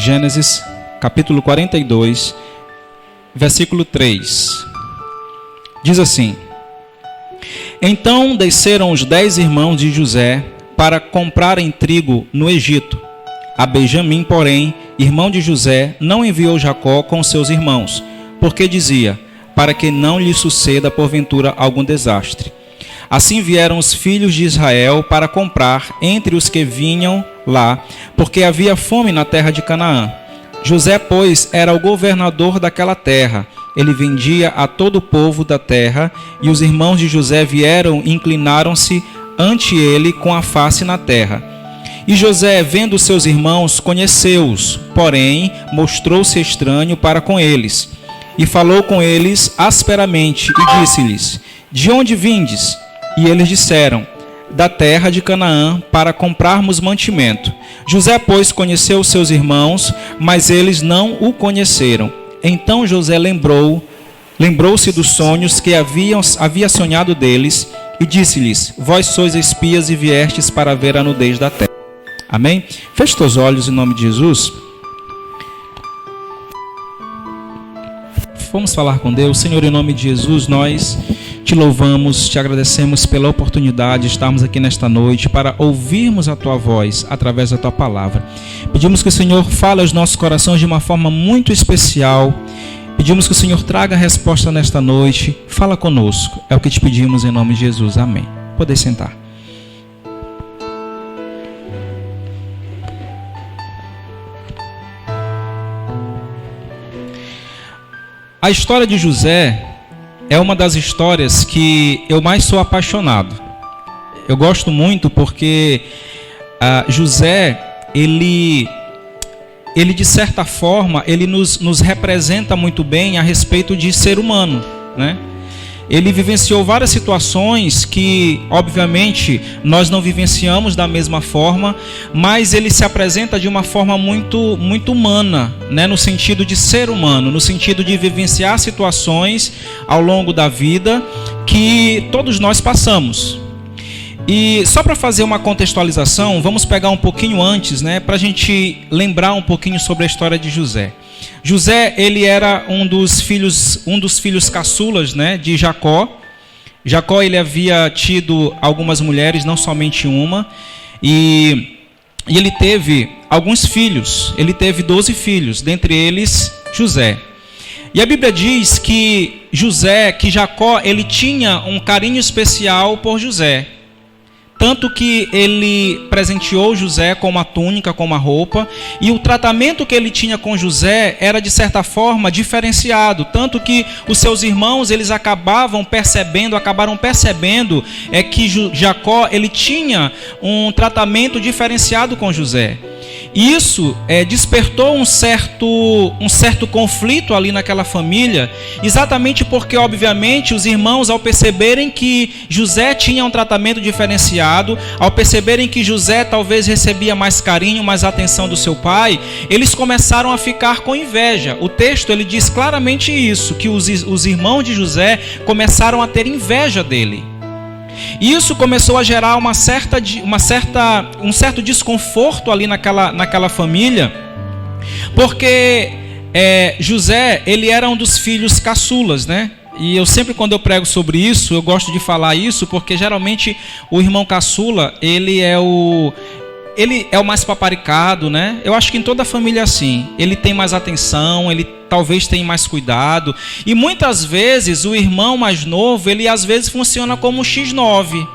Gênesis capítulo 42, versículo 3. Diz assim: Então desceram os 10 irmãos de José para comprarem trigo no Egito. A Benjamim, porém, irmão de José, não enviou Jacó com seus irmãos, porque dizia, para que não lhe suceda porventura algum desastre. Assim vieram os filhos de Israel para comprar entre os que vinham lá, porque havia fome na terra de Canaã. José, pois, era o governador daquela terra. Ele vendia a todo o povo da terra, e os irmãos de José vieram e inclinaram-se ante ele com a face na terra. E José, vendo seus irmãos, conheceu-os, porém mostrou-se estranho para com eles. E falou com eles asperamente, e disse-lhes: De onde vindes? E eles disseram: Da terra de Canaã, para comprarmos mantimento. José, pois, conheceu os seus irmãos, mas eles não o conheceram. Então José lembrou-se dos sonhos que havia sonhado deles, e disse-lhes: Vós sois espias e viestes para ver a nudez da terra. Amém? Feche teus olhos em nome de Jesus. Vamos falar com Deus. Senhor, em nome de Jesus, nós te louvamos, te agradecemos pela oportunidade de estarmos aqui nesta noite para ouvirmos a tua voz através da tua palavra. Pedimos que o Senhor fale aos nossos corações de uma forma muito especial. Pedimos que o Senhor traga a resposta nesta noite. Fala conosco. É o que te pedimos em nome de Jesus. Amém. Poder sentar. A história de José é uma das histórias que eu mais sou apaixonado. Eu gosto muito porque José, ele de certa forma, ele nos representa muito bem a respeito de ser humano, né? Ele vivenciou várias situações que, obviamente, nós não vivenciamos da mesma forma, mas ele se apresenta de uma forma muito, muito humana, né? No sentido de ser humano, no sentido de vivenciar situações ao longo da vida que todos nós passamos. E só para fazer uma contextualização, vamos pegar um pouquinho antes, né? Para a gente lembrar um pouquinho sobre a história de José. José, ele era um dos filhos caçulas, né, de Jacó. Jacó, ele havia tido algumas mulheres, não somente uma, e ele teve alguns filhos. Ele teve 12 filhos, dentre eles José. E a Bíblia diz que Jacó, ele tinha um carinho especial por José. Tanto que ele presenteou José com uma túnica, com uma roupa, e o tratamento que ele tinha com José era de certa forma diferenciado, tanto que os seus irmãos eles acabaram percebendo que Jacó ele tinha um tratamento diferenciado com José. Isso despertou um certo conflito ali naquela família, exatamente porque, obviamente, os irmãos, ao perceberem que José tinha um tratamento diferenciado, ao perceberem que José talvez recebia mais carinho, mais atenção do seu pai, eles começaram a ficar com inveja. O texto ele diz claramente isso, que os irmãos de José começaram a ter inveja dele. E isso começou a gerar um certo desconforto ali naquela família, porque José, ele era um dos filhos caçulas, né? E eu sempre, quando eu prego sobre isso, eu gosto de falar isso, porque geralmente o irmão caçula, ele é o mais paparicado, né? Eu acho que em toda a família é assim. Ele tem mais atenção, ele talvez tenha mais cuidado. E muitas vezes o irmão mais novo, ele às vezes funciona como um X9,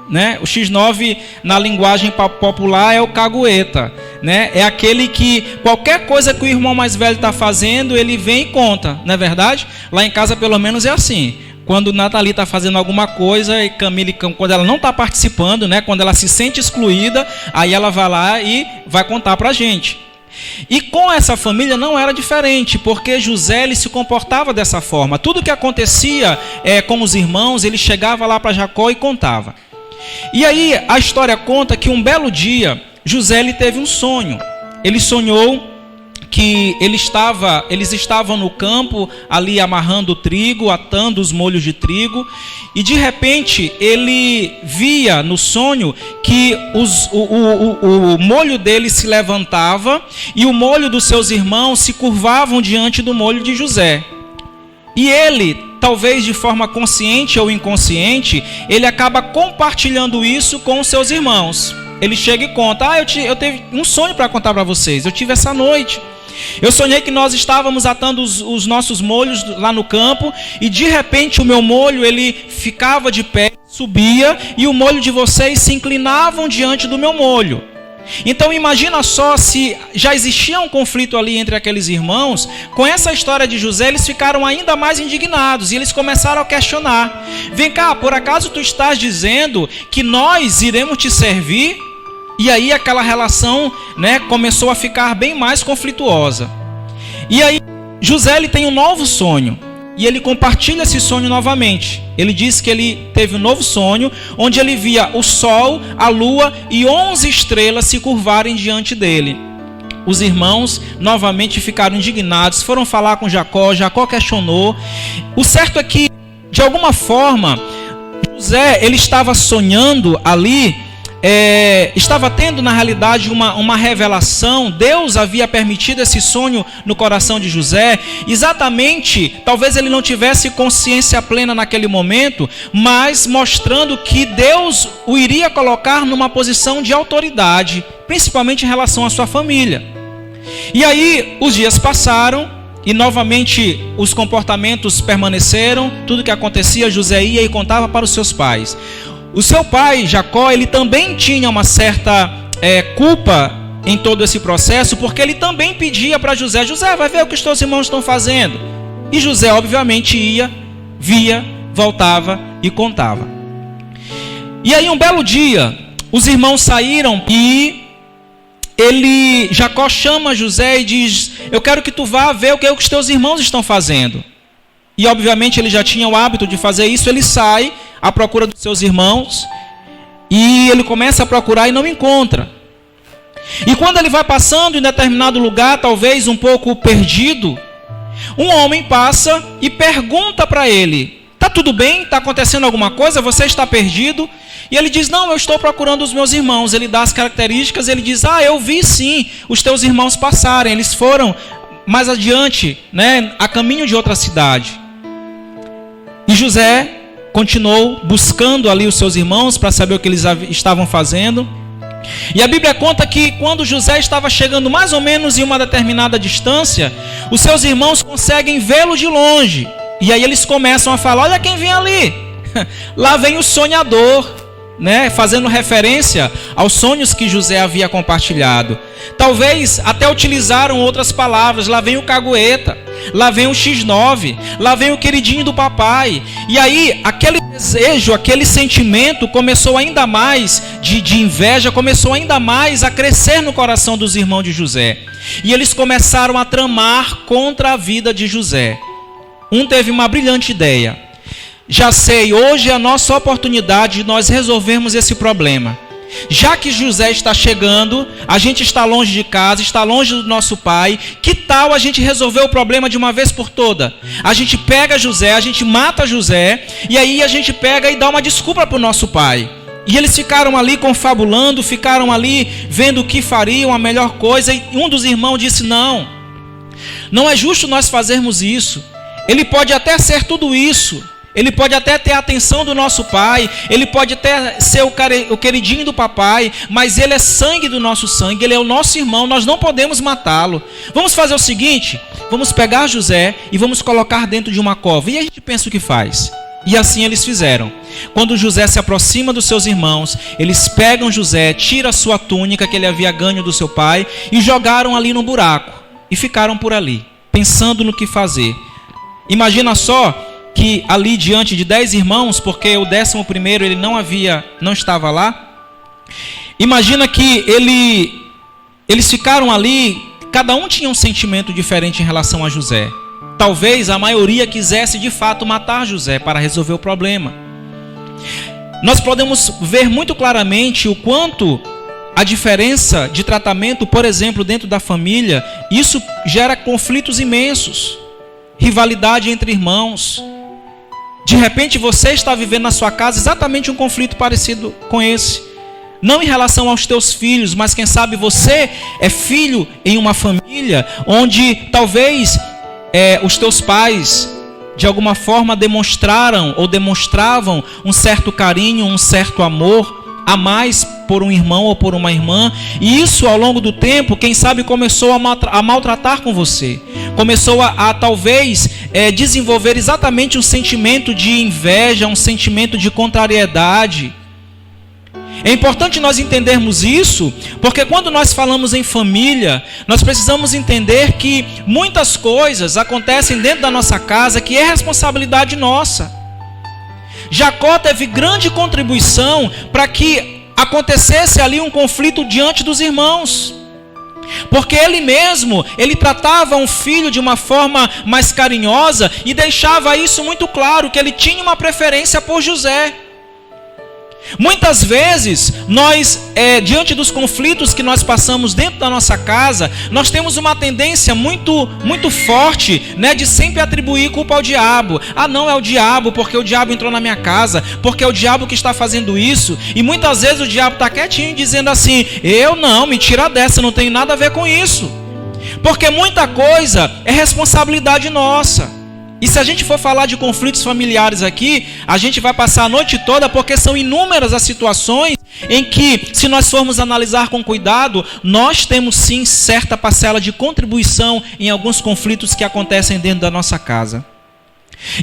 né? O X9 na linguagem popular é o cagueta, né? É aquele que qualquer coisa que o irmão mais velho está fazendo, ele vem e conta, não é verdade? Lá em casa pelo menos é assim. Quando Nathalie está fazendo alguma coisa e Camille, quando ela não está participando, né? Quando ela se sente excluída, aí ela vai lá e vai contar para a gente. E com essa família não era diferente, porque José ele se comportava dessa forma. Tudo que acontecia com os irmãos, ele chegava lá para Jacó e contava. E aí a história conta que um belo dia José ele teve um sonho. Ele sonhou que eles estavam no campo ali amarrando o trigo, atando os molhos de trigo, e de repente ele via no sonho que o molho dele se levantava e o molho dos seus irmãos se curvavam diante do molho de José. E ele, talvez de forma consciente ou inconsciente, ele acaba compartilhando isso com os seus irmãos. Ele chega e conta: eu tive um sonho para contar para vocês, eu tive essa noite. Eu sonhei que nós estávamos atando os nossos molhos lá no campo, e de repente o meu molho ele ficava de pé, subia, e o molho de vocês se inclinavam diante do meu molho. Então imagina só, se já existia um conflito ali entre aqueles irmãos, com essa história de José eles ficaram ainda mais indignados, e eles começaram a questionar: vem cá, por acaso tu estás dizendo que nós iremos te servir? E aí aquela relação, começou a ficar bem mais conflituosa. E aí José ele tem um novo sonho, e ele compartilha esse sonho novamente. Ele diz que ele teve um novo sonho, onde ele via o sol, a lua e 11 estrelas se curvarem diante dele. Os irmãos novamente ficaram indignados, foram falar com Jacó. Jacó questionou. O certo é que, de alguma forma, José ele estava sonhando ali, estava tendo na realidade uma revelação. Deus havia permitido esse sonho no coração de José, exatamente, talvez ele não tivesse consciência plena naquele momento, mas mostrando que Deus o iria colocar numa posição de autoridade, principalmente em relação à sua família. E aí os dias passaram, e novamente os comportamentos permaneceram. Tudo que acontecia, José ia e contava para os seus pais. O seu pai, Jacó, ele também tinha uma certa culpa em todo esse processo, porque ele também pedia para José: José, vai ver o que os teus irmãos estão fazendo. E José, obviamente, ia, via, voltava e contava. E aí, um belo dia, os irmãos saíram e Jacó chama José e diz: eu quero que tu vá ver o que os teus irmãos estão fazendo. E obviamente ele já tinha o hábito de fazer isso. Ele sai à procura dos seus irmãos, e ele começa a procurar e não encontra. E quando ele vai passando em determinado lugar, talvez um pouco perdido, um homem passa e pergunta para ele: está tudo bem? Está acontecendo alguma coisa? Você está perdido? E ele diz: não, eu estou procurando os meus irmãos. Ele dá as características, ele diz: eu vi sim os teus irmãos passarem, eles foram mais adiante, a caminho de outra cidade. E José continuou buscando ali os seus irmãos para saber o que eles estavam fazendo. E a Bíblia conta que quando José estava chegando mais ou menos em uma determinada distância, os seus irmãos conseguem vê-lo de longe. E aí eles começam a falar: olha quem vem ali. Lá vem o sonhador, fazendo referência aos sonhos que José havia compartilhado. Talvez até utilizaram outras palavras: lá vem o cagueta, lá vem o X9, lá vem o queridinho do papai. E aí aquele desejo, aquele sentimento começou ainda mais de inveja, começou ainda mais a crescer no coração dos irmãos de José. E eles começaram a tramar contra a vida de José. Um teve uma brilhante ideia: já sei, hoje é a nossa oportunidade de nós resolvermos esse problema. Já que José está chegando, a gente está longe de casa, está longe do nosso pai, que tal a gente resolver o problema de uma vez por toda? A gente pega José, a gente mata José, e aí a gente pega e dá uma desculpa para o nosso pai. E eles ficaram ali confabulando, ficaram ali vendo o que fariam, a melhor coisa, e um dos irmãos disse: não é justo nós fazermos isso. Ele pode até ser tudo isso, ele pode até ter a atenção do nosso pai, ele pode até ser o queridinho do papai, mas ele é sangue do nosso sangue, ele é o nosso irmão, nós não podemos matá-lo. Vamos fazer o seguinte: vamos pegar José e vamos colocar dentro de uma cova. E a gente pensa o que faz. E assim eles fizeram. Quando José se aproxima dos seus irmãos, eles pegam José, tiram a sua túnica que ele havia ganho do seu pai e jogaram ali no buraco. E ficaram por ali, pensando no que fazer. Imagina só que ali diante de 10 irmãos, porque o 11º ele não estava lá. Imagina que eles ficaram ali, cada um tinha um sentimento diferente em relação a José. Talvez a maioria quisesse de fato matar José para resolver o problema. Nós podemos ver muito claramente o quanto a diferença de tratamento, por exemplo, dentro da família, isso gera conflitos imensos, rivalidade entre irmãos. De repente você está vivendo na sua casa exatamente um conflito parecido com esse. Não em relação aos teus filhos, mas quem sabe você é filho em uma família onde talvez os teus pais de alguma forma demonstraram ou demonstravam um certo carinho, um certo amor a mais por um irmão ou por uma irmã, e isso ao longo do tempo, quem sabe começou a maltratar com você, começou a talvez desenvolver exatamente um sentimento de inveja, um sentimento de contrariedade. É importante nós entendermos isso, porque quando nós falamos em família, nós precisamos entender que muitas coisas acontecem dentro da nossa casa que é responsabilidade nossa. Jacó teve grande contribuição para que acontecesse ali um conflito diante dos irmãos. Porque ele tratava um filho de uma forma mais carinhosa e deixava isso muito claro, que ele tinha uma preferência por José. Muitas vezes, nós, diante dos conflitos que nós passamos dentro da nossa casa, nós temos uma tendência muito forte, né, de sempre atribuir culpa ao diabo. Ah, não, é o diabo, porque o diabo entrou na minha casa, porque é o diabo que está fazendo isso. E muitas vezes o diabo está quietinho dizendo assim, eu não, me tira dessa, não tenho nada a ver com isso. Porque muita coisa é responsabilidade nossa. E se a gente for falar de conflitos familiares aqui, a gente vai passar a noite toda, porque são inúmeras as situações em que, se nós formos analisar com cuidado, nós temos sim certa parcela de contribuição em alguns conflitos que acontecem dentro da nossa casa.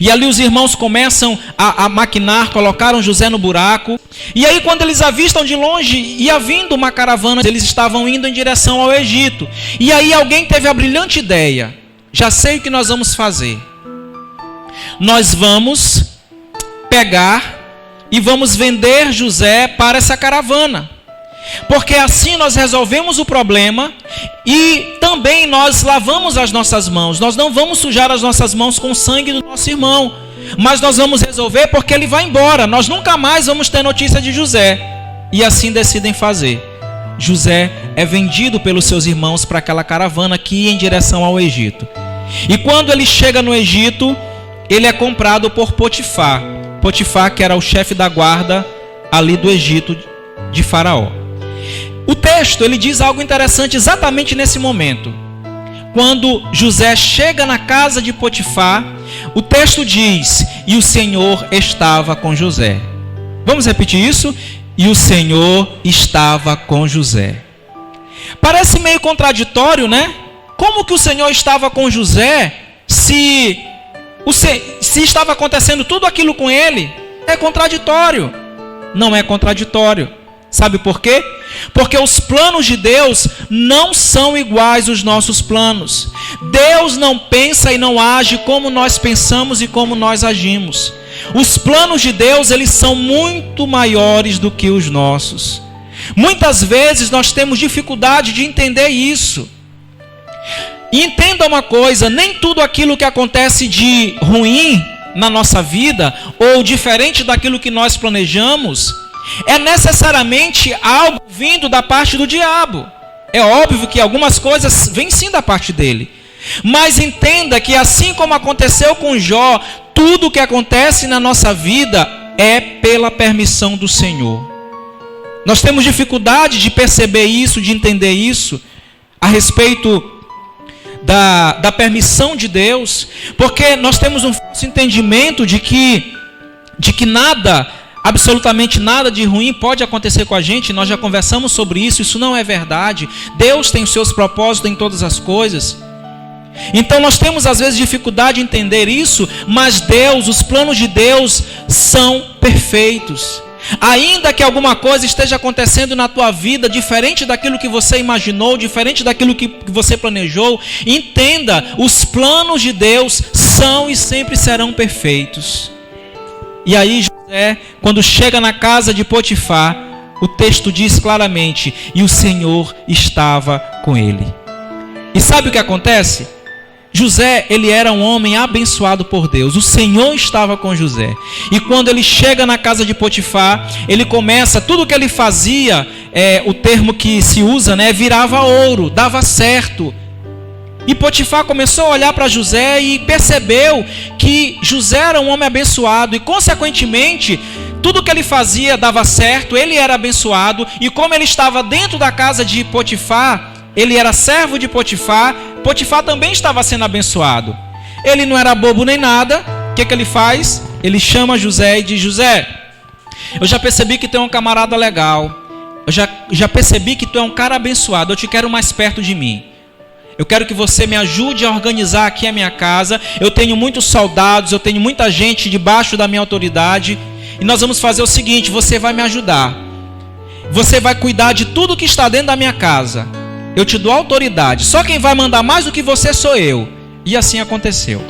E ali os irmãos começam a maquinar, colocaram José no buraco. E aí quando eles avistam de longe, ia vindo uma caravana, eles estavam indo em direção ao Egito. E aí alguém teve a brilhante ideia, já sei o que nós vamos fazer. Nós vamos pegar e vamos vender José para essa caravana. Porque assim nós resolvemos o problema e também nós lavamos as nossas mãos. Nós não vamos sujar as nossas mãos com o sangue do nosso irmão. Mas nós vamos resolver porque ele vai embora. Nós nunca mais vamos ter notícia de José. E assim decidem fazer. José é vendido pelos seus irmãos para aquela caravana que ia em direção ao Egito. E quando ele chega no Egito, ele é comprado por Potifar. Potifar, que era o chefe da guarda ali do Egito de Faraó. O texto, ele diz algo interessante exatamente nesse momento. Quando José chega na casa de Potifar, o texto diz, e o Senhor estava com José. Vamos repetir isso? E o Senhor estava com José. Parece meio contraditório, né? Como que o Senhor estava com José se estava acontecendo tudo aquilo com ele? É contraditório. Não é contraditório. Sabe por quê? Porque os planos de Deus não são iguais aos nossos planos. Deus não pensa e não age como nós pensamos e como nós agimos. Os planos de Deus, eles são muito maiores do que os nossos. Muitas vezes nós temos dificuldade de entender isso. E entenda uma coisa, nem tudo aquilo que acontece de ruim na nossa vida, ou diferente daquilo que nós planejamos, é necessariamente algo vindo da parte do diabo. É óbvio que algumas coisas vêm sim da parte dele. Mas entenda que assim como aconteceu com Jó, tudo que acontece na nossa vida é pela permissão do Senhor. Nós temos dificuldade de perceber isso, de entender isso, a respeito da permissão de Deus, porque nós temos um falso entendimento de que nada, absolutamente nada de ruim pode acontecer com a gente. Nós já conversamos sobre isso, isso não é verdade. Deus tem os seus propósitos em todas as coisas. Então nós temos às vezes dificuldade de entender isso, mas Deus, os planos de Deus são perfeitos. Ainda que alguma coisa esteja acontecendo na tua vida diferente daquilo que você imaginou, diferente daquilo que você planejou, entenda, os planos de Deus são e sempre serão perfeitos. E aí José, quando chega na casa de Potifar, o texto diz claramente, e o Senhor estava com ele. E sabe o que acontece? José, ele era um homem abençoado por Deus. O Senhor estava com José. E quando ele chega na casa de Potifar, ele começa, tudo que ele fazia, o termo que se usa, virava ouro, dava certo. E Potifar começou a olhar para José e percebeu que José era um homem abençoado. E consequentemente, tudo que ele fazia dava certo, ele era abençoado. E como ele estava dentro da casa de Potifar, ele era servo de Potifar, Potifar também estava sendo abençoado. Ele não era bobo nem nada. O que ele faz? Ele chama José e diz: José, eu já percebi que tu é um camarada legal. Eu já percebi que tu é um cara abençoado. Eu te quero mais perto de mim. Eu quero que você me ajude a organizar aqui a minha casa. Eu tenho muitos soldados, eu tenho muita gente debaixo da minha autoridade. E nós vamos fazer o seguinte: você vai me ajudar. Você vai cuidar de tudo que está dentro da minha casa. Eu te dou autoridade. Só quem vai mandar mais do que você sou eu. E assim aconteceu.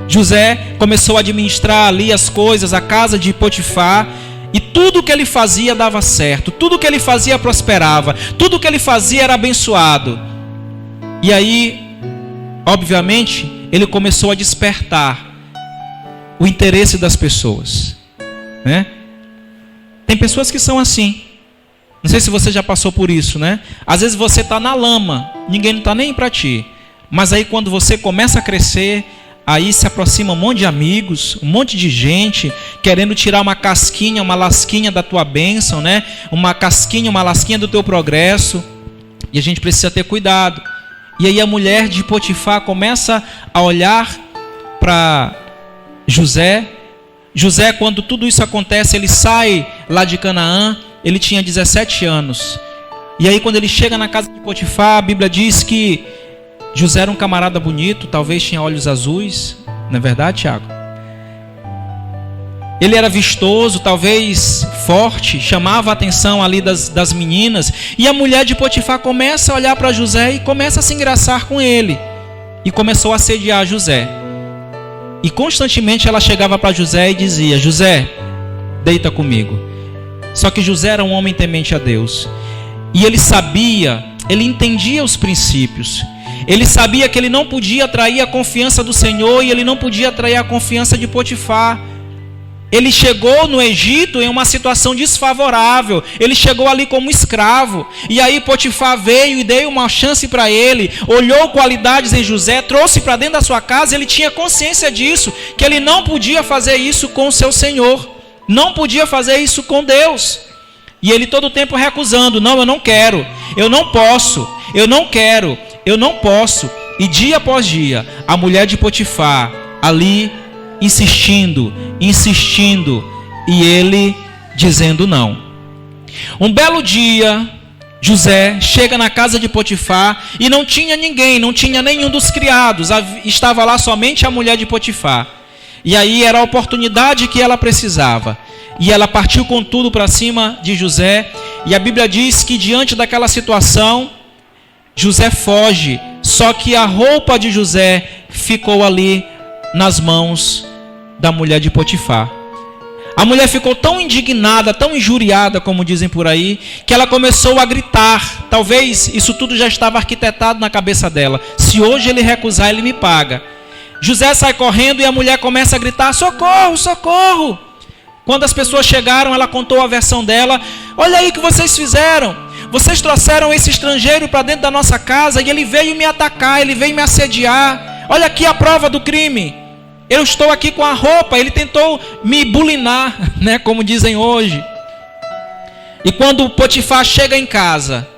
José começou a administrar ali as coisas, a casa de Potifar. E tudo que ele fazia dava certo. Tudo que ele fazia prosperava. Tudo que ele fazia era abençoado. E aí, obviamente, ele começou a despertar o interesse das pessoas. Tem pessoas que são assim. Não sei se você já passou por isso, Às vezes você está na lama, ninguém não está nem para ti. Mas aí quando você começa a crescer, aí se aproxima um monte de amigos, um monte de gente, querendo tirar uma casquinha, uma lasquinha da tua bênção, Uma casquinha, uma lasquinha do teu progresso. E a gente precisa ter cuidado. E aí a mulher de Potifar começa a olhar para José. José, quando tudo isso acontece, ele sai lá de Canaã. Ele tinha 17 anos. E aí quando ele chega na casa de Potifar, a Bíblia diz que José era um camarada bonito, talvez tinha olhos azuis. Não é verdade, Tiago? Ele era vistoso, talvez forte, chamava a atenção ali das meninas. E a mulher de Potifar começa a olhar para José e começa a se engraçar com ele. E começou a assediar José. E constantemente ela chegava para José e dizia: José, deita comigo. Só que José era um homem temente a Deus. E ele sabia, ele entendia os princípios. Ele sabia que ele não podia atrair a confiança do Senhor e ele não podia atrair a confiança de Potifar. Ele chegou no Egito em uma situação desfavorável. Ele chegou ali como escravo. E aí Potifar veio e deu uma chance para ele. Olhou qualidades em José, trouxe para dentro da sua casa. Ele tinha consciência disso, que ele não podia fazer isso com o seu Senhor. Não podia fazer isso com Deus. E ele todo o tempo recusando: não, eu não quero, eu não posso, eu não quero, eu não posso. E dia após dia, a mulher de Potifar ali insistindo, e ele dizendo não. Um belo dia, José chega na casa de Potifar e não tinha ninguém, não tinha nenhum dos criados, estava lá somente a mulher de Potifar. E aí era a oportunidade que ela precisava. E ela partiu com tudo para cima de José. E a Bíblia diz que diante daquela situação, José foge. Só que a roupa de José ficou ali nas mãos da mulher de Potifar. A mulher ficou tão indignada, tão injuriada, como dizem por aí, que ela começou a gritar. Talvez isso tudo já estava arquitetado na cabeça dela: se hoje ele recusar, ele me paga. José sai correndo e a mulher começa a gritar: socorro, socorro. Quando as pessoas chegaram, ela contou a versão dela: olha aí o que vocês fizeram. Vocês trouxeram esse estrangeiro para dentro da nossa casa e ele veio me atacar, ele veio me assediar. Olha aqui a prova do crime. Eu estou aqui com a roupa, ele tentou me bulinar, como dizem hoje. E quando Potifar chega em casa,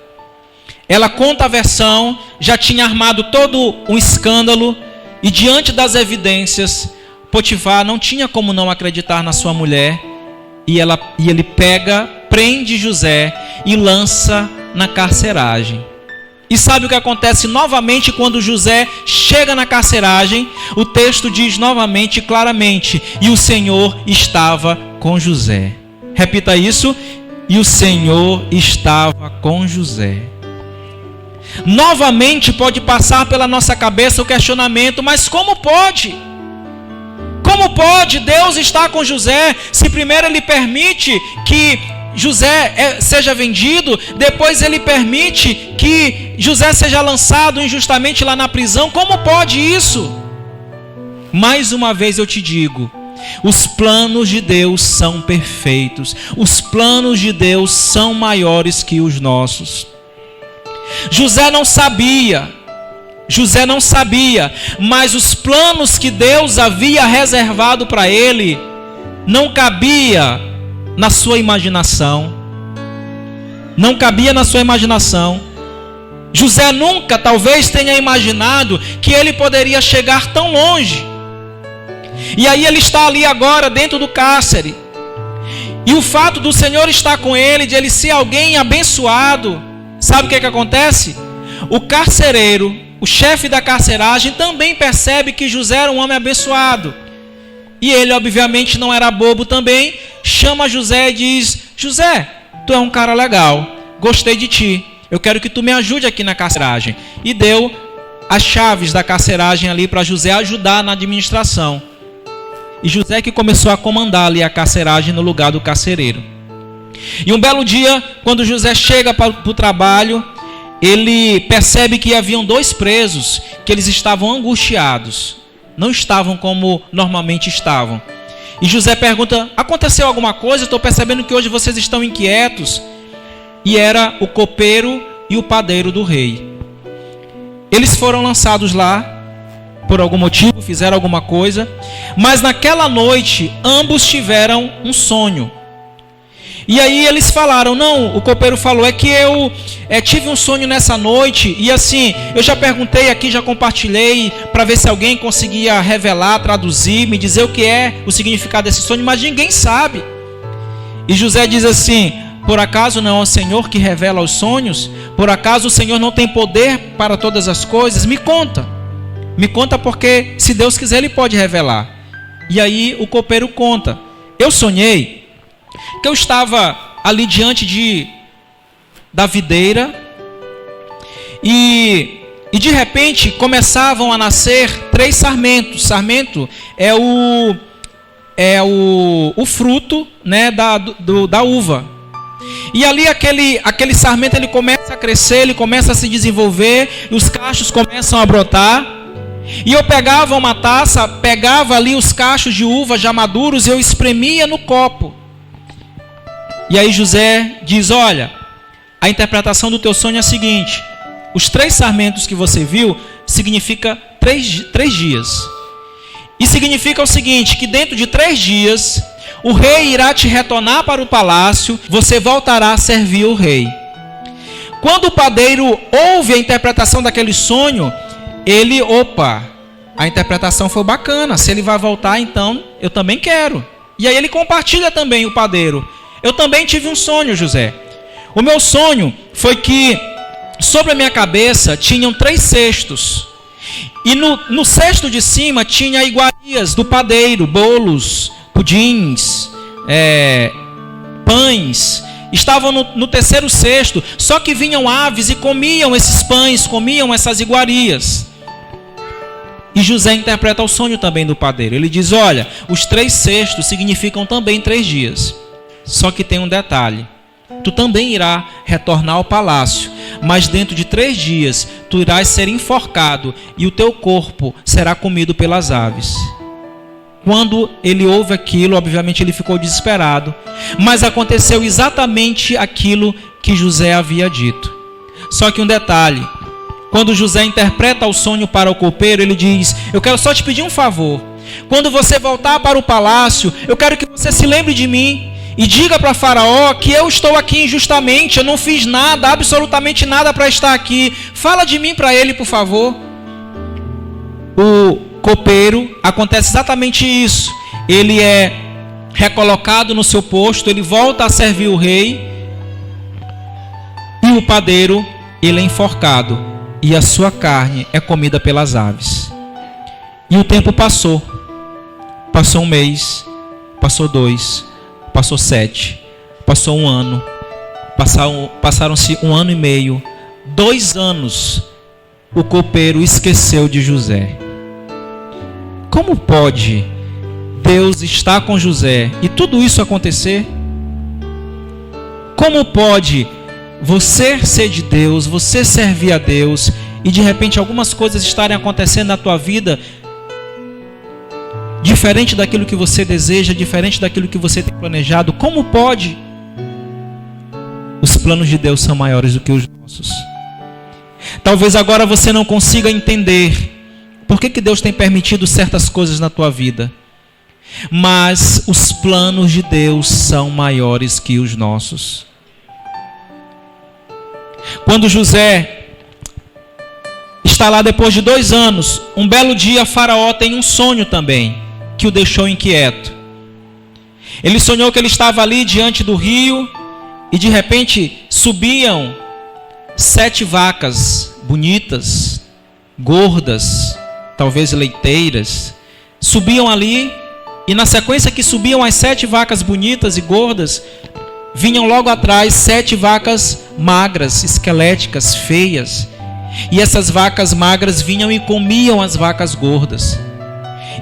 ela conta a versão, já tinha armado todo um escândalo. E diante das evidências, Potifar não tinha como não acreditar na sua mulher. E ele prende José e lança na carceragem. E sabe o que acontece novamente quando José chega na carceragem? O texto diz novamente, claramente: e o Senhor estava com José. Repita isso: e o Senhor estava com José. Novamente pode passar pela nossa cabeça o questionamento: mas como pode? Como pode Deus estar com José se primeiro ele permite que José seja vendido, depois ele permite que José seja lançado injustamente lá na prisão. Como pode isso? Mais uma vez eu te digo, os planos de Deus são perfeitos, os planos de Deus são maiores que os nossos. José não sabia, mas os planos que Deus havia reservado para ele não cabia na sua imaginação. Não cabia na sua imaginação. José nunca, talvez, tenha imaginado que ele poderia chegar tão longe. E aí ele está ali agora dentro do cárcere. E o fato do Senhor estar com ele, de ele ser alguém abençoado, sabe o que acontece? O carcereiro, o chefe da carceragem, também percebe que José era um homem abençoado. E ele, obviamente, não era bobo também. Chama José e diz: José, tu é um cara legal, gostei de ti, eu quero que tu me ajude aqui na carceragem. E deu as chaves da carceragem ali para José ajudar na administração. E José que começou a comandar ali a carceragem no lugar do carcereiro. E um belo dia, quando José chega para o trabalho, ele percebe que haviam 2 presos, que eles estavam angustiados. Não estavam como normalmente estavam. E José pergunta: aconteceu alguma coisa? Estou percebendo que hoje vocês estão inquietos. E era o copeiro e o padeiro do rei. Eles foram lançados lá, por algum motivo, fizeram alguma coisa. Mas naquela noite, ambos tiveram um sonho. E aí eles falaram: não, o copeiro falou, é que eu tive um sonho nessa noite, e assim, eu já perguntei aqui, já compartilhei, para ver se alguém conseguia revelar, traduzir, me dizer o que é o significado desse sonho, mas ninguém sabe. E José diz assim: por acaso não é o Senhor que revela os sonhos? Por acaso o Senhor não tem poder para todas as coisas? Me conta, porque se Deus quiser Ele pode revelar. E aí o copeiro conta: eu sonhei que eu estava ali diante da videira e de repente começavam a nascer 3 sarmentos. Sarmento é o fruto, né, da uva. E ali aquele sarmento ele começa a crescer, ele começa a se desenvolver, e os cachos começam a brotar. E eu pegava uma taça, pegava ali os cachos de uva já maduros e eu espremia no copo. E aí José diz: olha, a interpretação do teu sonho é a seguinte: os 3 sarmentos que você viu significa 3 dias. E significa o seguinte, que dentro de 3 dias, o rei irá te retornar para o palácio, você voltará a servir o rei. Quando o padeiro ouve a interpretação daquele sonho, a interpretação foi bacana, se ele vai voltar, então eu também quero. E aí ele compartilha também, o padeiro: eu também tive um sonho, José. O meu sonho foi que sobre a minha cabeça tinham 3 cestos. E no cesto de cima tinha iguarias do padeiro, bolos, pudins, pães. Estavam no terceiro cesto, só que vinham aves e comiam esses pães, comiam essas iguarias. E José interpreta o sonho também do padeiro. Ele diz: olha, os 3 cestos significam também 3 dias. Só que tem um detalhe: tu também irá retornar ao palácio, mas dentro de 3 dias tu irás ser enforcado e o teu corpo será comido pelas aves. Quando ele ouve aquilo, obviamente ele ficou desesperado, mas aconteceu exatamente aquilo que José havia dito. Só que um detalhe: quando José interpreta o sonho para o copeiro, ele diz: eu quero só te pedir um favor. Quando você voltar para o palácio, eu quero que você se lembre de mim e diga para Faraó que eu estou aqui injustamente, eu não fiz nada, absolutamente nada para estar aqui. Fala de mim para ele, por favor. O copeiro, acontece exatamente isso. Ele é recolocado no seu posto, ele volta a servir o rei. E o padeiro, ele é enforcado e a sua carne é comida pelas aves. E o tempo passou. Passou 1 mês, passou 2, passou 7, passou 1 ano, passaram-se 1 ano e meio, 2 anos, o copeiro esqueceu de José. Como pode Deus estar com José e tudo isso acontecer? Como pode você ser de Deus, você servir a Deus, e de repente algumas coisas estarem acontecendo na tua vida diferente daquilo que você deseja, diferente daquilo que você tem planejado? Como pode? Os planos de Deus são maiores do que os nossos. Talvez agora você não consiga entender por que Deus tem permitido certas coisas na tua vida. Mas os planos de Deus são maiores que os nossos. Quando José está lá depois de 2 anos, um belo dia Faraó tem um sonho também, que o deixou inquieto. Ele sonhou que ele estava ali diante do rio e de repente subiam 7 vacas bonitas, gordas, talvez leiteiras, subiam ali, e na sequência que subiam as 7 vacas bonitas e gordas, vinham logo atrás 7 vacas magras, esqueléticas, feias. E essas vacas magras vinham e comiam as vacas gordas.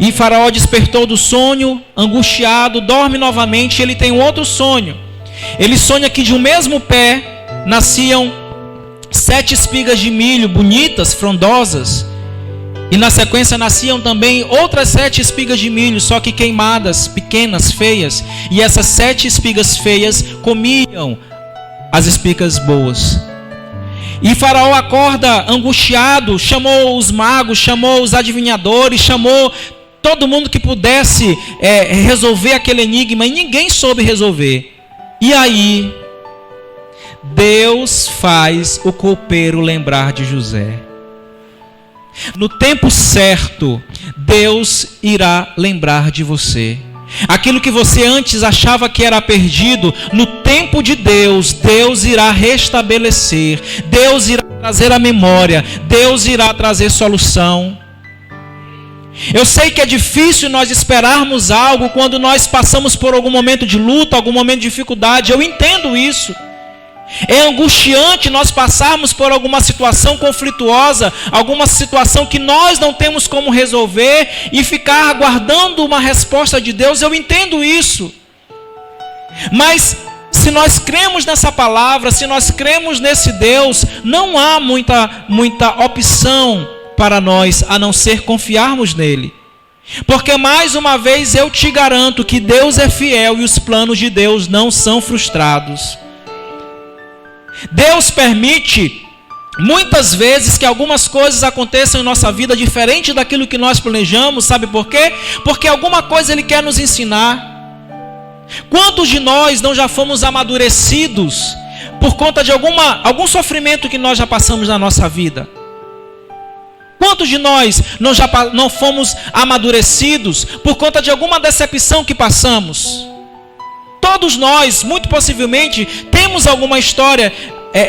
E Faraó despertou do sonho, angustiado, dorme novamente, e ele tem um outro sonho. Ele sonha que de um mesmo pé nasciam 7 espigas de milho bonitas, frondosas. E na sequência nasciam também outras 7 espigas de milho, só que queimadas, pequenas, feias. E essas 7 espigas feias comiam as espigas boas. E Faraó acorda angustiado, chamou os magos, chamou os adivinhadores, chamou todo mundo que pudesse resolver aquele enigma, e ninguém soube resolver. E aí, Deus faz o copeiro lembrar de José. No tempo certo, Deus irá lembrar de você. Aquilo que você antes achava que era perdido, no tempo de Deus, Deus irá restabelecer. Deus irá trazer a memória. Deus irá trazer solução. Eu sei que é difícil nós esperarmos algo quando nós passamos por algum momento de luta, algum momento de dificuldade. Eu entendo isso. É angustiante nós passarmos por alguma situação conflituosa, alguma situação que nós não temos como resolver e ficar aguardando uma resposta de Deus. Eu entendo isso. Mas se nós cremos nessa palavra, se nós cremos nesse Deus, não há muita opção para nós a não ser confiarmos nele. Porque mais uma vez eu te garanto que Deus é fiel e os planos de Deus não são frustrados. Deus permite muitas vezes que algumas coisas aconteçam em nossa vida diferente daquilo que nós planejamos. Sabe por quê? Porque alguma coisa Ele quer nos ensinar. Quantos de nós não já fomos amadurecidos por conta de algum sofrimento que nós já passamos na nossa vida? Quantos de nós não fomos amadurecidos por conta de alguma decepção que passamos? Todos nós, muito possivelmente, temos alguma história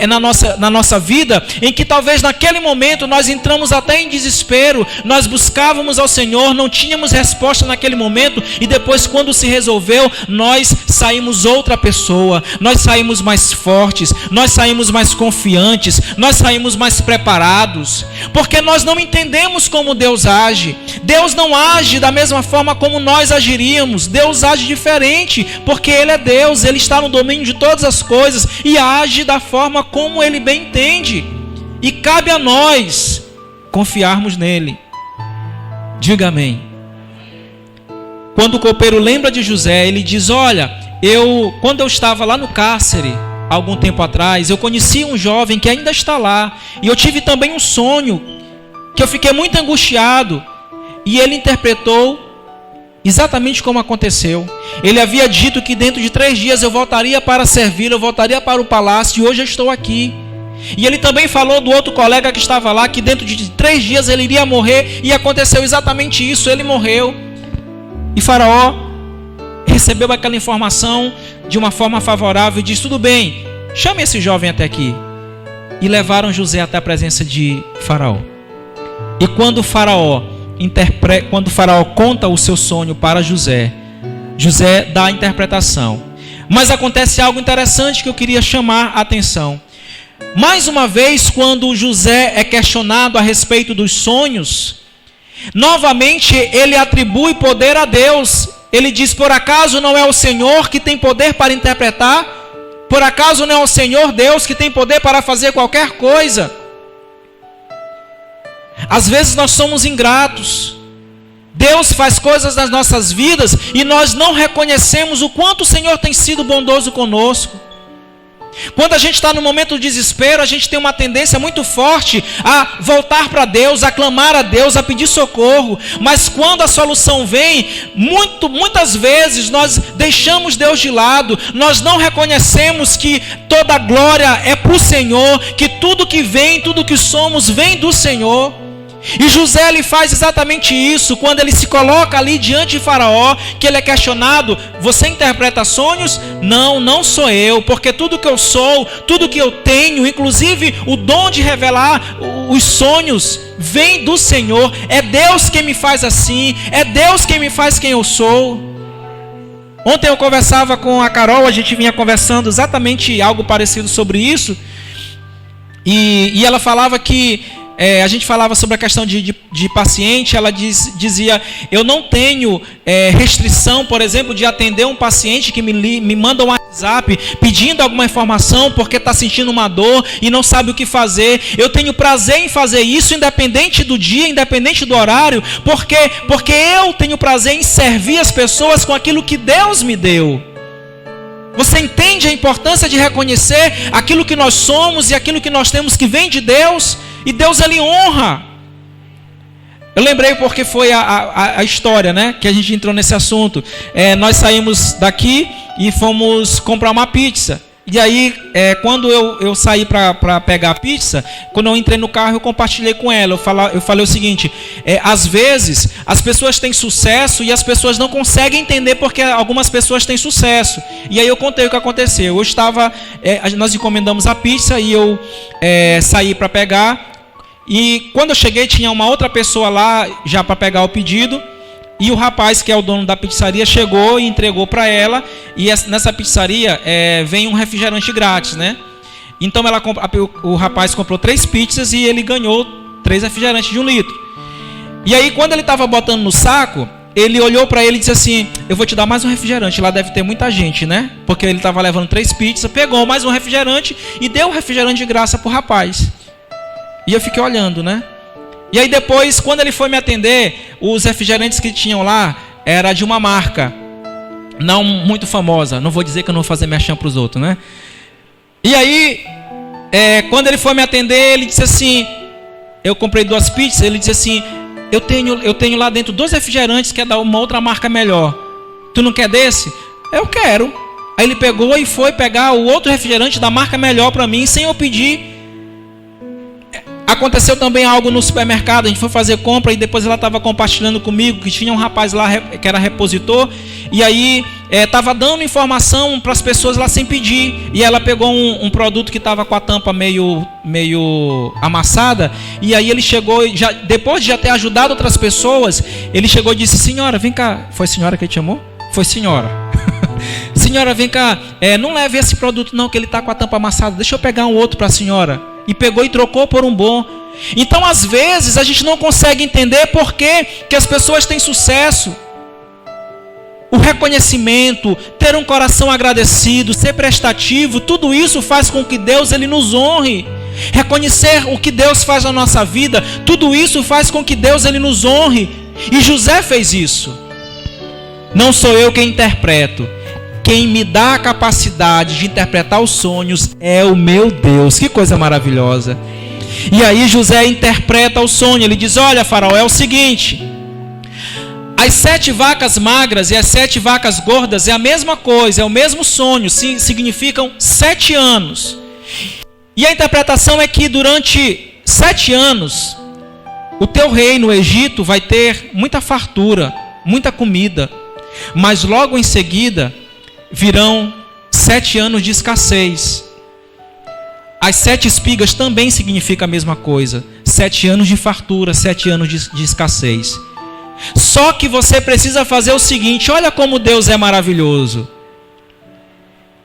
na nossa vida em que talvez naquele momento nós entramos até em desespero, nós buscávamos ao Senhor, não tínhamos resposta naquele momento, e depois, quando se resolveu, nós saímos outra pessoa, nós saímos mais fortes, nós saímos mais confiantes, nós saímos mais preparados, porque nós não entendemos como Deus age. Deus não age da mesma forma como nós agiríamos. Deus age diferente, porque Ele é Deus, Ele está no domínio de todas as coisas e age da forma como Ele bem entende, e cabe a nós confiarmos nele. Diga amém. Quando o copeiro lembra de José, ele diz: olha, quando eu estava lá no cárcere algum tempo atrás, eu conheci um jovem que ainda está lá, e eu tive também um sonho que eu fiquei muito angustiado, e ele interpretou exatamente como aconteceu. Ele havia dito que dentro de 3 dias eu voltaria para servir, eu voltaria para o palácio, e hoje eu estou aqui. E ele também falou do outro colega que estava lá, que dentro de 3 dias ele iria morrer, e aconteceu exatamente isso, ele morreu. E Faraó recebeu aquela informação de uma forma favorável e disse: tudo bem, chame esse jovem até aqui. E levaram José até a presença de Faraó. E quando Faraó conta o seu sonho para José, José dá a interpretação. Mas acontece algo interessante que eu queria chamar a atenção. Mais uma vez, quando José é questionado a respeito dos sonhos, novamente ele atribui poder a Deus. Ele diz: por acaso não é o Senhor que tem poder para interpretar? Por acaso não é o Senhor Deus que tem poder para fazer qualquer coisa? Às vezes nós somos ingratos. Deus faz coisas nas nossas vidas e nós não reconhecemos o quanto o Senhor tem sido bondoso conosco. Quando a gente está no momento de desespero, a gente tem uma tendência muito forte a voltar para Deus, a clamar a Deus, a pedir socorro. Mas quando a solução vem, muitas vezes nós deixamos Deus de lado. Nós não reconhecemos que toda a glória é para o Senhor, que tudo que vem, tudo que somos, vem do Senhor. E José ele faz exatamente isso, quando ele se coloca ali diante de Faraó, que ele é questionado: você interpreta sonhos? Não sou eu, porque tudo que eu sou, tudo que eu tenho, inclusive o dom de revelar os sonhos, vem do Senhor. É Deus quem me faz assim, é Deus quem me faz quem eu sou. Ontem eu conversava com a Carol, a gente vinha conversando exatamente algo parecido sobre isso, e ela falava que a gente falava sobre a questão de paciente. Ela dizia: eu não tenho restrição, por exemplo, de atender um paciente que me manda um WhatsApp pedindo alguma informação porque está sentindo uma dor e não sabe o que fazer. Eu tenho prazer em fazer isso, independente do dia, independente do horário, porque eu tenho prazer em servir as pessoas com aquilo que Deus me deu. Você entende a importância de reconhecer aquilo que nós somos e aquilo que nós temos que vem de Deus? E Deus ele honra. Eu lembrei porque foi a história, né, que a gente entrou nesse assunto. Nós saímos daqui e fomos comprar uma pizza. E aí, quando eu saí para pegar a pizza, quando eu entrei no carro, eu compartilhei com ela. Eu falei o seguinte: às vezes as pessoas têm sucesso e as pessoas não conseguem entender porque algumas pessoas têm sucesso. E aí eu contei o que aconteceu. Nós encomendamos a pizza e eu saí para pegar. E quando eu cheguei, tinha uma outra pessoa lá já para pegar o pedido. E o rapaz, que é o dono da pizzaria, chegou e entregou para ela. E nessa pizzaria vem um refrigerante grátis, né? Então o rapaz comprou 3 pizzas e ele ganhou 3 refrigerantes de 1 litro. E aí, quando ele estava botando no saco, ele olhou para ele e disse assim: eu vou te dar mais um refrigerante. Lá deve ter muita gente, né? Porque ele estava levando 3 pizzas, pegou mais um refrigerante e deu um refrigerante de graça para o rapaz. E eu fiquei olhando, né? E aí depois, quando ele foi me atender, os refrigerantes que tinham lá era de uma marca não muito famosa. Não vou dizer que eu não vou fazer merchan para os outros, né? E aí, quando ele foi me atender, ele disse assim: eu comprei 2 pizzas. Ele disse assim: eu tenho lá dentro 2 refrigerantes que é da uma outra marca melhor. Tu não quer desse? Eu quero. Aí ele pegou e foi pegar o outro refrigerante da marca melhor para mim, sem eu pedir. Aconteceu também algo no supermercado. A gente foi fazer compra e depois ela estava compartilhando comigo que tinha um rapaz lá que era repositor. E aí estava dando informação para as pessoas lá sem pedir. E ela pegou um produto que estava com a tampa meio amassada. E aí ele chegou, depois de já ter ajudado outras pessoas, ele chegou e disse: senhora, vem cá. Foi a senhora que ele chamou? Foi senhora. Senhora, vem cá. Não leve esse produto não, que ele está com a tampa amassada. Deixa eu pegar um outro para a senhora. E pegou e trocou por um bom. Então, às vezes, a gente não consegue entender por que as pessoas têm sucesso. O reconhecimento, ter um coração agradecido, ser prestativo, tudo isso faz com que Deus ele nos honre. Reconhecer o que Deus faz na nossa vida, tudo isso faz com que Deus ele nos honre. E José fez isso. Não sou eu quem interpreto. Quem me dá a capacidade de interpretar os sonhos é o meu Deus. Que coisa maravilhosa. E aí José interpreta o sonho. Ele diz: olha, Faraó, é o seguinte: as 7 vacas magras e as 7 vacas gordas é a mesma coisa, é o mesmo sonho, significam 7 anos. E a interpretação é que durante 7 anos o teu reino, o Egito, vai ter muita fartura, muita comida. Mas logo em seguida virão 7 anos de escassez. As 7 espigas também significam a mesma coisa. 7 anos de fartura, 7 anos de escassez. Só que você precisa fazer o seguinte: olha como Deus é maravilhoso.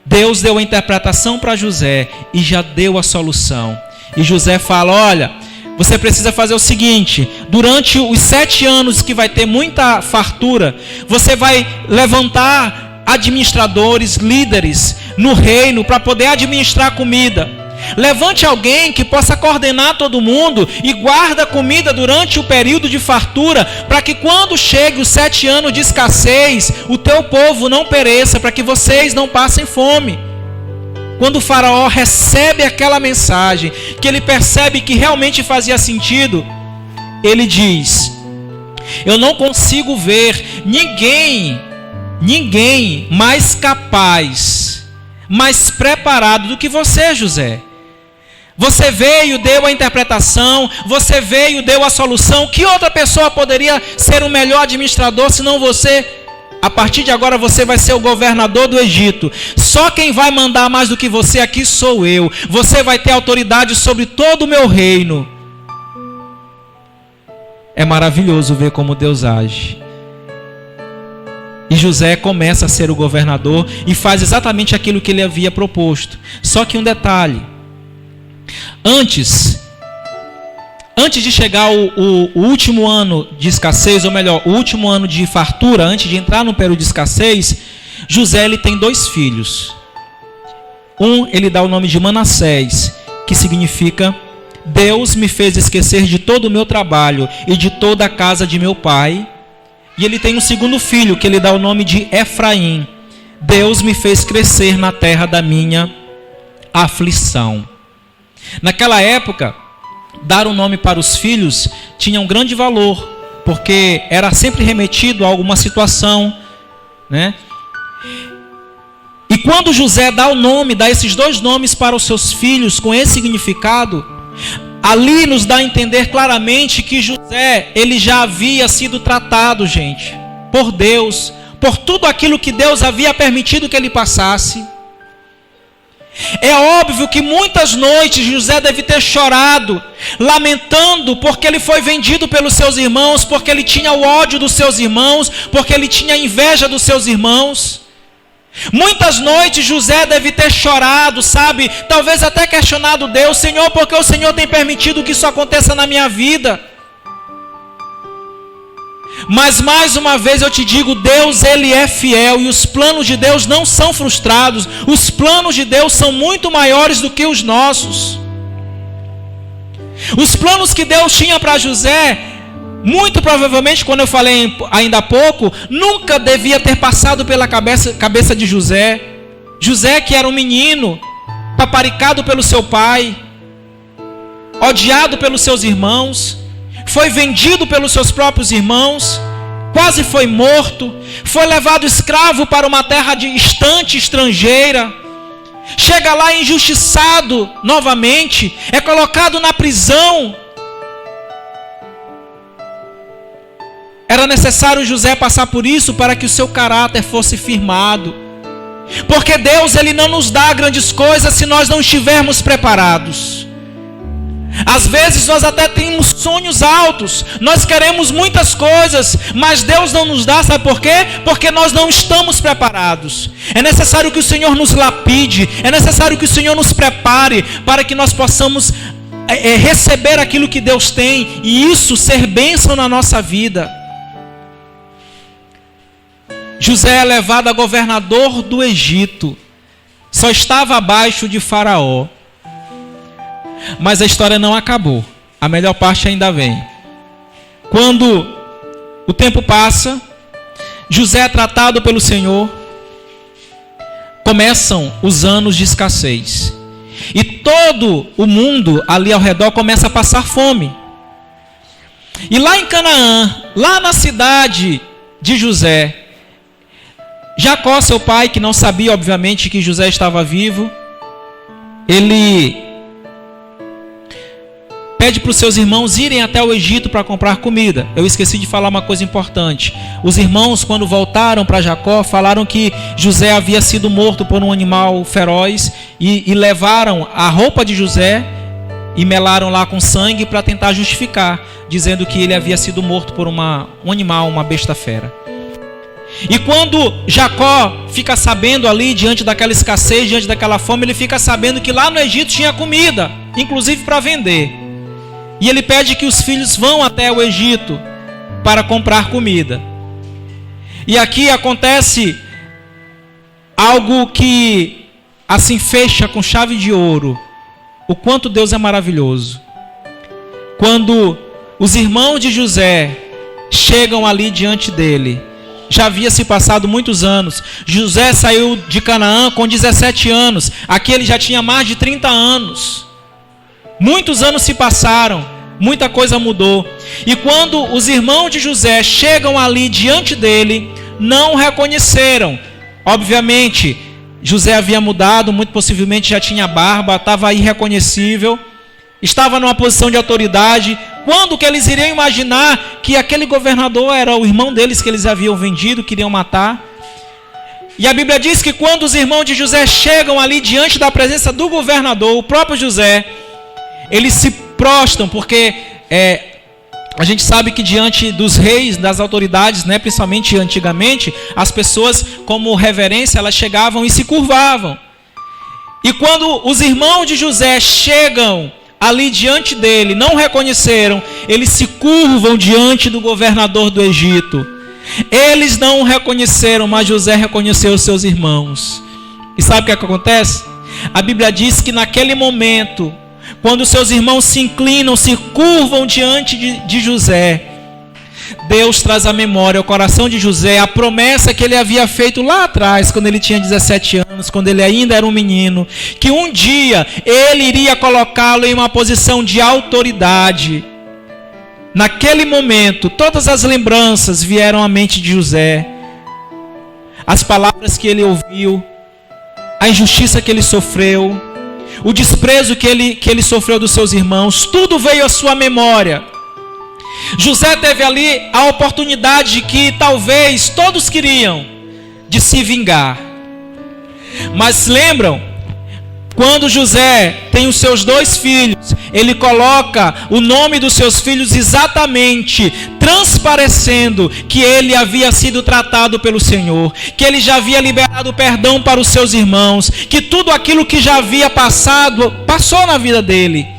Deus deu a interpretação para José e já deu a solução. E José fala: olha, você precisa fazer o seguinte: durante os 7 anos que vai ter muita fartura, você vai levantar administradores, líderes, no reino para poder administrar comida. Levante alguém que possa coordenar todo mundo e guarda comida durante o período de fartura, para que quando chegue os 7 anos de escassez, o teu povo não pereça, para que vocês não passem fome. Quando o faraó recebe aquela mensagem, que ele percebe que realmente fazia sentido, ele diz: eu não consigo ver ninguém mais capaz, mais preparado do que você, José. Você veio, deu a interpretação, você veio, deu a solução. Que outra pessoa poderia ser o melhor administrador senão você? A partir de agora você vai ser o governador do Egito. Só quem vai mandar mais do que você aqui sou eu. Você vai ter autoridade sobre todo o meu reino. É maravilhoso ver como Deus age. E José começa a ser o governador e faz exatamente aquilo que ele havia proposto. Só que um detalhe. Antes de chegar o último ano de escassez, ou melhor, o último ano de fartura, antes de entrar no período de escassez, José ele tem 2 filhos. Ele dá o nome de Manassés, que significa: Deus me fez esquecer de todo o meu trabalho e de toda a casa de meu pai. E ele tem um segundo filho, que ele dá o nome de Efraim. Deus me fez crescer na terra da minha aflição. Naquela época, dar um nome para os filhos tinha um grande valor, porque era sempre remetido a alguma situação, né? E quando José dá esses 2 nomes para os seus filhos com esse significado, ali nos dá a entender claramente que José, ele já havia sido tratado, gente, por Deus, por tudo aquilo que Deus havia permitido que ele passasse. É óbvio que muitas noites José deve ter chorado, lamentando porque ele foi vendido pelos seus irmãos, porque ele tinha o ódio dos seus irmãos, porque ele tinha a inveja dos seus irmãos. Muitas noites José deve ter chorado, sabe? Talvez até questionado Deus: Senhor, por que o Senhor tem permitido que isso aconteça na minha vida? Mas mais uma vez eu te digo, Deus ele é fiel e os planos de Deus não são frustrados. Os planos de Deus são muito maiores do que os nossos. Os planos que Deus tinha para José, muito provavelmente, quando eu falei ainda há pouco, nunca devia ter passado pela cabeça de José. José, que era um menino, paparicado pelo seu pai, odiado pelos seus irmãos, foi vendido pelos seus próprios irmãos, quase foi morto, foi levado escravo para uma terra distante, estrangeira, chega lá injustiçado novamente, é colocado na prisão. Era necessário José passar por isso para que o seu caráter fosse firmado, porque Deus ele não nos dá grandes coisas se nós não estivermos preparados. Às vezes nós até temos sonhos altos, nós queremos muitas coisas, mas Deus não nos dá, sabe por quê? Porque nós não estamos preparados. É necessário que o Senhor nos lapide, é necessário que o Senhor nos prepare para que nós possamos receber aquilo que Deus tem e isso ser bênção na nossa vida. José é levado a governador do Egito, só estava abaixo de Faraó. Mas a história não acabou. A melhor parte ainda vem. Quando o tempo passa, José é tratado pelo Senhor, começam os anos de escassez. E todo o mundo ali ao redor começa a passar fome. E lá em Canaã, lá na cidade de José, Jacó, seu pai, que não sabia obviamente que José estava vivo, ele pede para os seus irmãos irem até o Egito para comprar comida. Eu esqueci de falar uma coisa importante. Os irmãos, quando voltaram para Jacó, falaram que José havia sido morto por um animal feroz e levaram a roupa de José e melaram lá com sangue para tentar justificar, dizendo que ele havia sido morto por um animal, uma besta fera. E quando Jacó fica sabendo ali, diante daquela escassez, diante daquela fome, ele fica sabendo que lá no Egito tinha comida, inclusive para vender. E ele pede que os filhos vão até o Egito para comprar comida. E aqui acontece algo que assim fecha com chave de ouro o quanto Deus é maravilhoso. Quando os irmãos de José chegam ali diante dele, já havia se passado muitos anos. José saiu de Canaã com 17 anos. Aqui ele já tinha mais de 30 anos. Muitos anos se passaram, muita coisa mudou. E quando os irmãos de José chegam ali diante dele, não o reconheceram. Obviamente, José havia mudado, muito possivelmente já tinha barba, estava irreconhecível, estava numa posição de autoridade. Quando que eles iriam imaginar que aquele governador era o irmão deles que eles haviam vendido, queriam matar? E a Bíblia diz que quando os irmãos de José chegam ali diante da presença do governador, o próprio José, eles se prostram, porque a gente sabe que diante dos reis, das autoridades, né, principalmente antigamente, as pessoas, como reverência, elas chegavam e se curvavam. E quando os irmãos de José chegam ali diante dele, não reconheceram, eles se curvam diante do governador do Egito. Eles não o reconheceram, mas José reconheceu os seus irmãos. E sabe o que acontece? A Bíblia diz que naquele momento, quando seus irmãos se inclinam, se curvam diante de José, Deus traz à memória, ao coração de José, a promessa que ele havia feito lá atrás, quando ele tinha 17 anos, quando ele ainda era um menino, que um dia ele iria colocá-lo em uma posição de autoridade. Naquele momento, todas as lembranças vieram à mente de José, as palavras que ele ouviu, a injustiça que ele sofreu, o desprezo que ele sofreu dos seus irmãos, tudo veio à sua memória. José teve ali a oportunidade que talvez todos queriam, de se vingar. Mas lembram, quando José tem os seus 2 filhos, ele coloca o nome dos seus filhos exatamente, transparecendo que ele havia sido tratado pelo Senhor, que ele já havia liberado perdão para os seus irmãos, que tudo aquilo que já havia passado, passou na vida dele.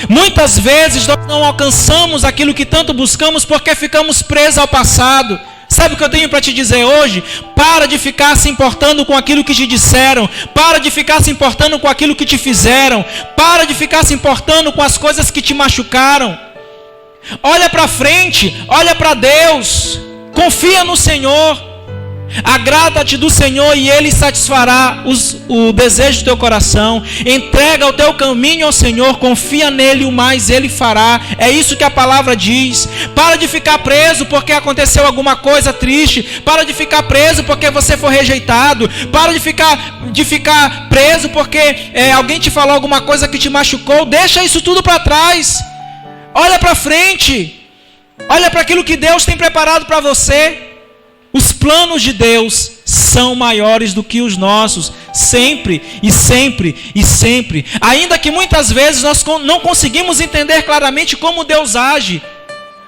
Muitas vezes nós não alcançamos aquilo que tanto buscamos porque ficamos presos ao passado. Sabe o que eu tenho para te dizer hoje? Para de ficar se importando com aquilo que te disseram. Para de ficar se importando com aquilo que te fizeram. Para de ficar se importando com as coisas que te machucaram. Olha para frente, olha para Deus. Confia no Senhor. Agrada-te do Senhor e Ele satisfará o desejo do teu coração. Entrega o teu caminho ao Senhor, confia nele, o mais Ele fará. É isso que a palavra diz. Para de ficar preso porque aconteceu alguma coisa triste. Para de ficar preso porque você foi rejeitado. Para de ficar preso porque alguém te falou alguma coisa que te machucou. Deixa isso tudo para trás. Olha para frente. Olha para aquilo que Deus tem preparado para você. Os planos de Deus são maiores do que os nossos, sempre e sempre e sempre. Ainda que muitas vezes nós não conseguimos entender claramente como Deus age,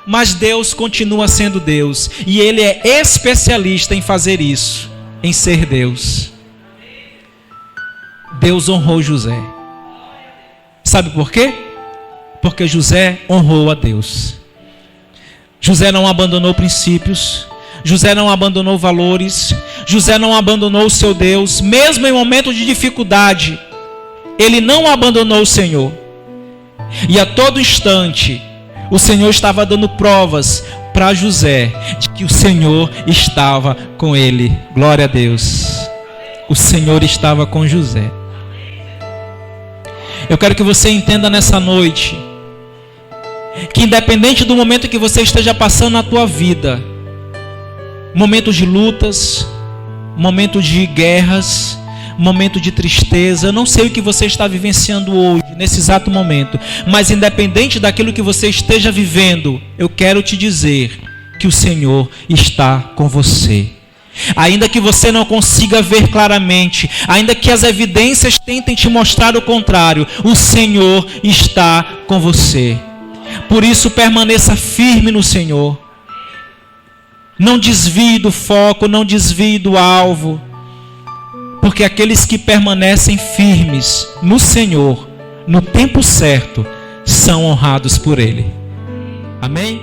mas Deus continua sendo Deus. E Ele é especialista em fazer isso, em ser Deus. Deus honrou José. Sabe por quê? Porque José honrou a Deus. José não abandonou princípios. José não abandonou valores. José não abandonou o seu Deus. Mesmo em momentos de dificuldade, ele não abandonou o Senhor. E a todo instante, o Senhor estava dando provas para José de que o Senhor estava com ele. Glória a Deus. O Senhor estava com José. Eu quero que você entenda nessa noite que independente do momento que você esteja passando na tua vida, momentos de lutas, momentos de guerras, momento de tristeza, eu não sei o que você está vivenciando hoje, nesse exato momento, mas independente daquilo que você esteja vivendo, eu quero te dizer que o Senhor está com você. Ainda que você não consiga ver claramente, ainda que as evidências tentem te mostrar o contrário, o Senhor está com você. Por isso permaneça firme no Senhor. Não desvie do foco, não desvie do alvo. Porque aqueles que permanecem firmes no Senhor, no tempo certo, são honrados por Ele. Amém?